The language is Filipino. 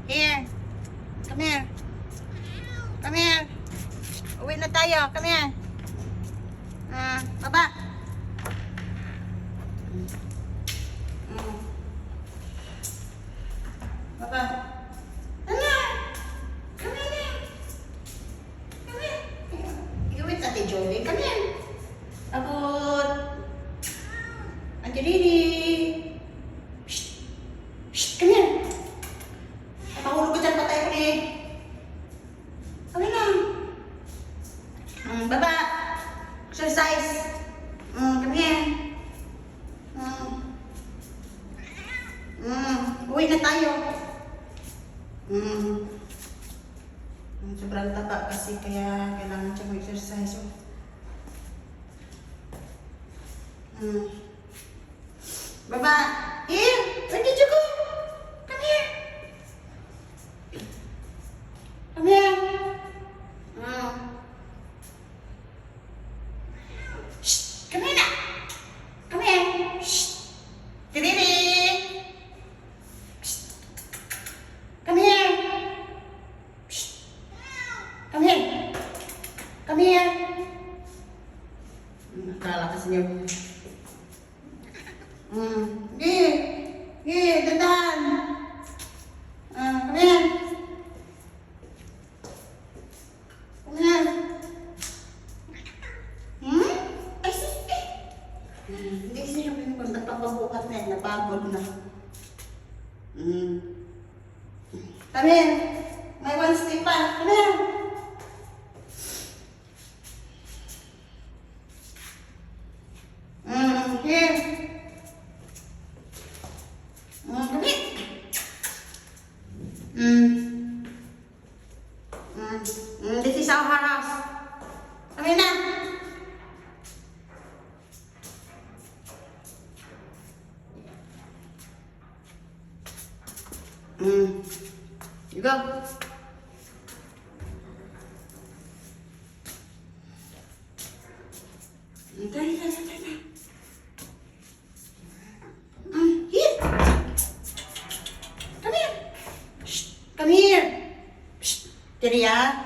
Here. Come here. Come here. Uwi na tayo. Come here. Baba. Baba. Ano? Come here. Come here. Iuwi sa Ate Jolie. Come here. Abot. Angelini. Shh. Shh. Come here. Napahulog ko dyan. Patay ko ni. Kami lang. Baba. Exercise. Come here. Uwi na tayo. Sobrang taba kasi kaya kailangan siya mag-exercise. Baba. Here. Where did you go? Come here. Come here. Shh. Come here na. Come here. Shh. Tiriri. Shh. Come here. Shh. Come here. Come here. Akala kasi niya. Dandan. Come here. Come here. Ay, sis, hindi siya yung nagpapabuhat na yun, napagod na. Come here. May one stick pa. Come here. Here. Come here. This is our house. Come here na. You go. Here. Come here. Shh. Come here. Shh. Did ya?